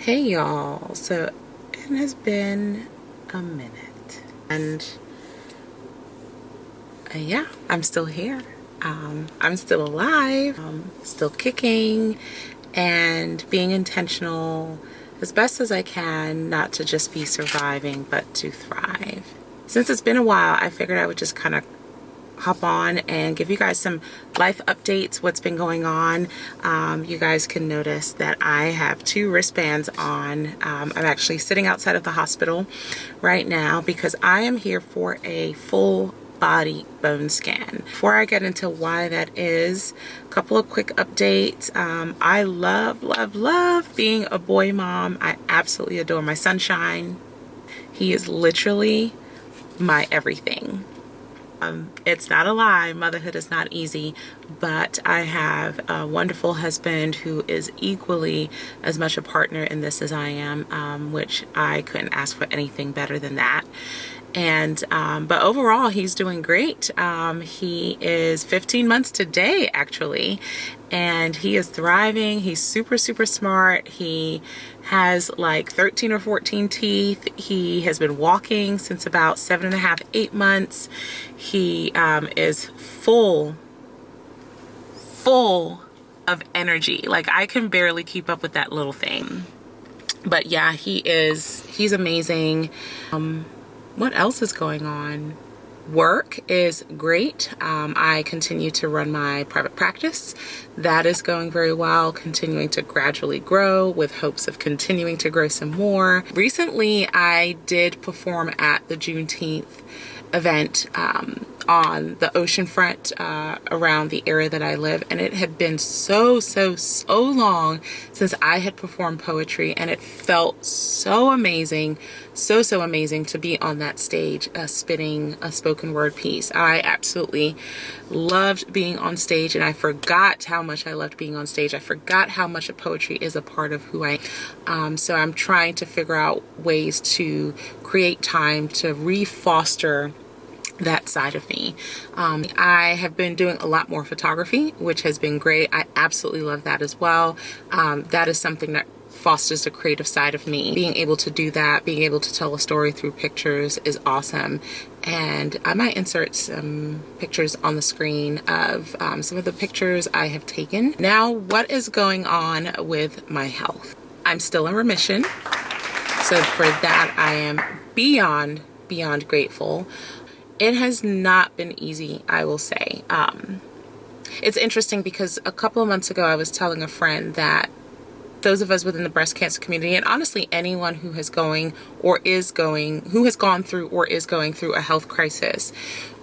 Hey y'all, so it has been a minute and yeah, I'm still here. I'm still alive, still kicking and being intentional as best as I can, not to just be surviving but to thrive. Since it's been a while, I figured I would just kind of hop on and give you guys some life updates, what's been going on. You guys can notice that I have two wristbands on. I'm actually sitting outside of the hospital right now because I am here for a full body bone scan. Before I get into why that is, a couple of quick updates. I love being a boy mom. I absolutely adore my sunshine. He is literally my everything. It's not a lie, motherhood is not easy, but I have a wonderful husband who is equally as much a partner in this as I am, which I couldn't ask for anything better than that. And but overall, he's doing great. He is 15 months today, actually, and he is thriving. He's super smart. He has like 13 or 14 teeth. He has been walking since about 7.5, 8 months. He is full of energy. Like, I can barely keep up with that little thing. But yeah, he's amazing. What else is going on? Work is great. I continue to run my private practice. That is going very well, continuing to gradually grow with hopes of continuing to grow some more. Recently, I did perform at the Juneteenth event on the ocean front around the area that I live, and it had been so long since I had performed poetry, and it felt so amazing, so amazing to be on that stage spitting a spoken word piece. I absolutely loved being on stage, and I forgot how much I loved being on stage. I forgot how much of poetry is a part of who I am. So I'm trying to figure out ways to create time to re-foster that side of me. I have been doing a lot more photography, which has been great. I absolutely love that as well. That is something that fosters the creative side of me. Being able to do that, being able to tell a story through pictures is awesome. And I might insert some pictures on the screen of some of the pictures I have taken. Now, what is going on with my health? I'm still in remission. So for that, I am beyond grateful. It has not been easy, I will say. It's interesting because a couple of months ago, I was telling a friend that those of us within the breast cancer community, and honestly anyone who has gone through or is going through a health crisis,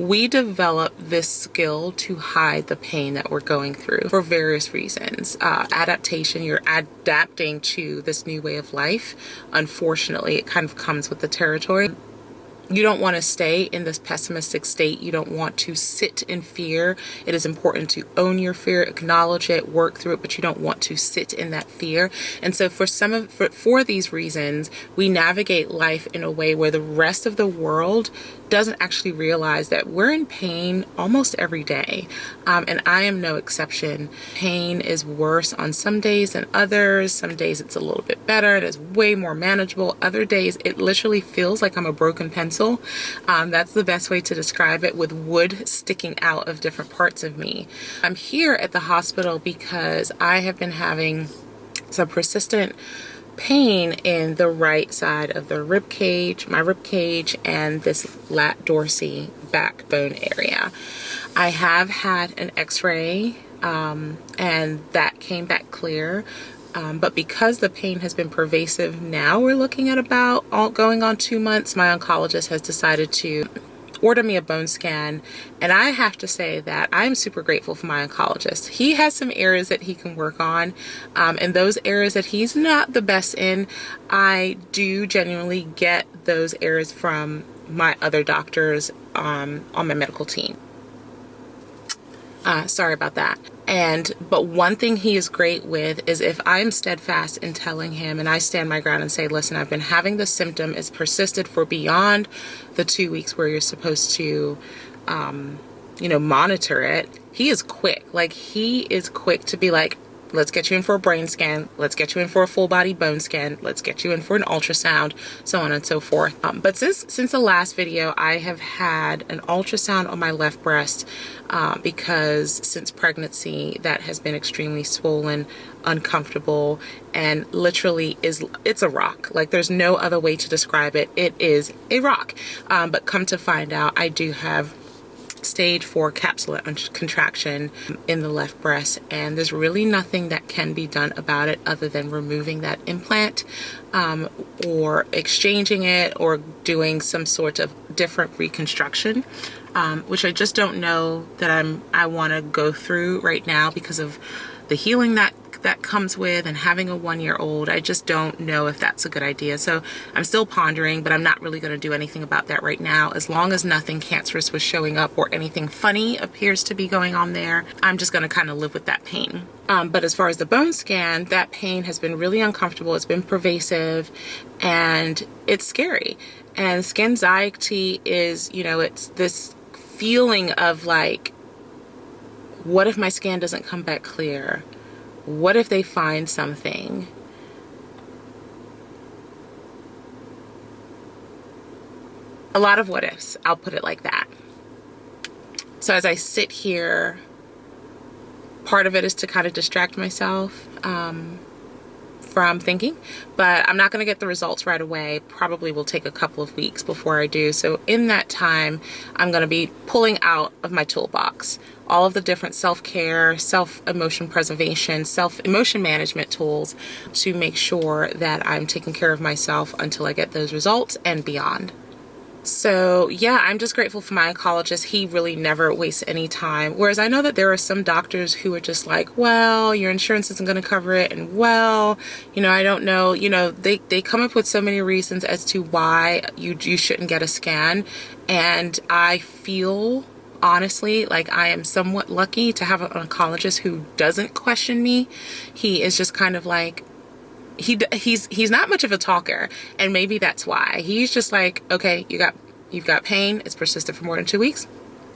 we develop this skill to hide the pain that we're going through for various reasons. Adaptation, you're adapting to this new way of life. Unfortunately, it kind of comes with the territory. You don't want to stay in this pessimistic state. You don't want to sit in fear. It is important to own your fear, acknowledge it, work through it, but you don't want to sit in that fear. And so for these reasons, we navigate life in a way where the rest of the world doesn't actually realize that we're in pain almost every day. And I am no exception. Pain is worse on some days than others. Some days it's a little bit better. It is way more manageable. Other days it literally feels like I'm a broken pencil. That's the best way to describe it, with wood sticking out of different parts of me. I'm here at the hospital because I have been having some persistent pain in the right side of the rib cage, my rib cage, and this lat dorsi backbone area. I have had an x-ray and that came back clear. But because the pain has been pervasive, now we're looking at about going on 2 months. My oncologist has decided to order me a bone scan, and I have to say that I'm super grateful for my oncologist. He has some areas that he can work on, and those areas that he's not the best in, I do genuinely get those areas from my other doctors on my medical team. Sorry about that. But one thing he is great with is if I'm steadfast in telling him, and I stand my ground and say, listen, I've been having this symptom, it's persisted for beyond the 2 weeks where you're supposed to, monitor it. He is quick. Like, he is quick to be like, Let's get you in for a brain scan. Let's get you in for a full body bone scan. Let's get you in for an ultrasound, so on and so forth. But since the last video, I have had an ultrasound on my left breast because since pregnancy, that has been extremely swollen, uncomfortable, and literally it's a rock. Like, there's no other way to describe it. It is a rock. But come to find out, I do have stage 4 capsular contraction in the left breast, and there's really nothing that can be done about it other than removing that implant or exchanging it or doing some sort of different reconstruction, which I just don't know that I want to go through right now because of the healing that comes with and having a 1-year-old. I just don't know if that's a good idea. So I'm still pondering, but I'm not really going to do anything about that right now. As long as nothing cancerous was showing up or anything funny appears to be going on there, I'm just going to kind of live with that pain. But as far as the bone scan, that pain has been really uncomfortable. It's been pervasive and it's scary. And skin anxiety is, it's this feeling of like, what if my scan doesn't come back clear? What if they find something? A lot of what ifs, I'll put it like that. So as I sit here, part of it is to kind of distract myself from thinking, but I'm not going to get the results right away. Probably will take a couple of weeks before I do. So in that time, I'm going to be pulling out of my toolbox all of the different self-care, self-emotion preservation, self-emotion management tools to make sure that I'm taking care of myself until I get those results and beyond. So yeah, I'm just grateful for my oncologist. He really never wastes any time. Whereas I know that there are some doctors who are just like, well, your insurance isn't going to cover it. And well, I don't know, they come up with so many reasons as to why you shouldn't get a scan. And I feel honestly like I am somewhat lucky to have an oncologist who doesn't question me. He is just kind of like, he's not much of a talker, and maybe that's why. He's just like, okay, you've got pain, it's persisted for more than 2 weeks,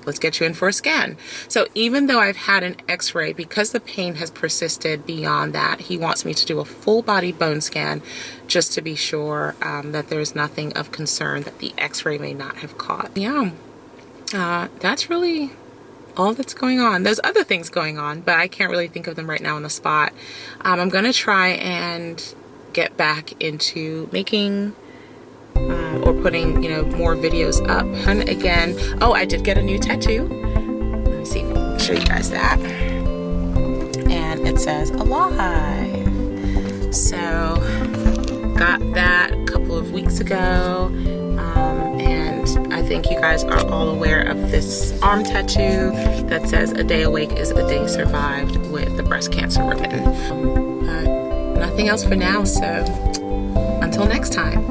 let's get you in for a scan. So even though I've had an x-ray, because the pain has persisted beyond that, he wants me to do a full body bone scan just to be sure that there's nothing of concern that the x-ray may not have caught. Yeah, that's really all that's going on. There's other things going on, but I can't really think of them right now on the spot. I'm gonna try and get back into making or putting, more videos up. And again, oh, I did get a new tattoo. Let me see, I'll show you guys that. And it says alive. So got that a couple of weeks ago. And I think you guys are all aware of this arm tattoo that says a day awake is a day survived with the breast cancer ribbon. But nothing else for now, so until next time.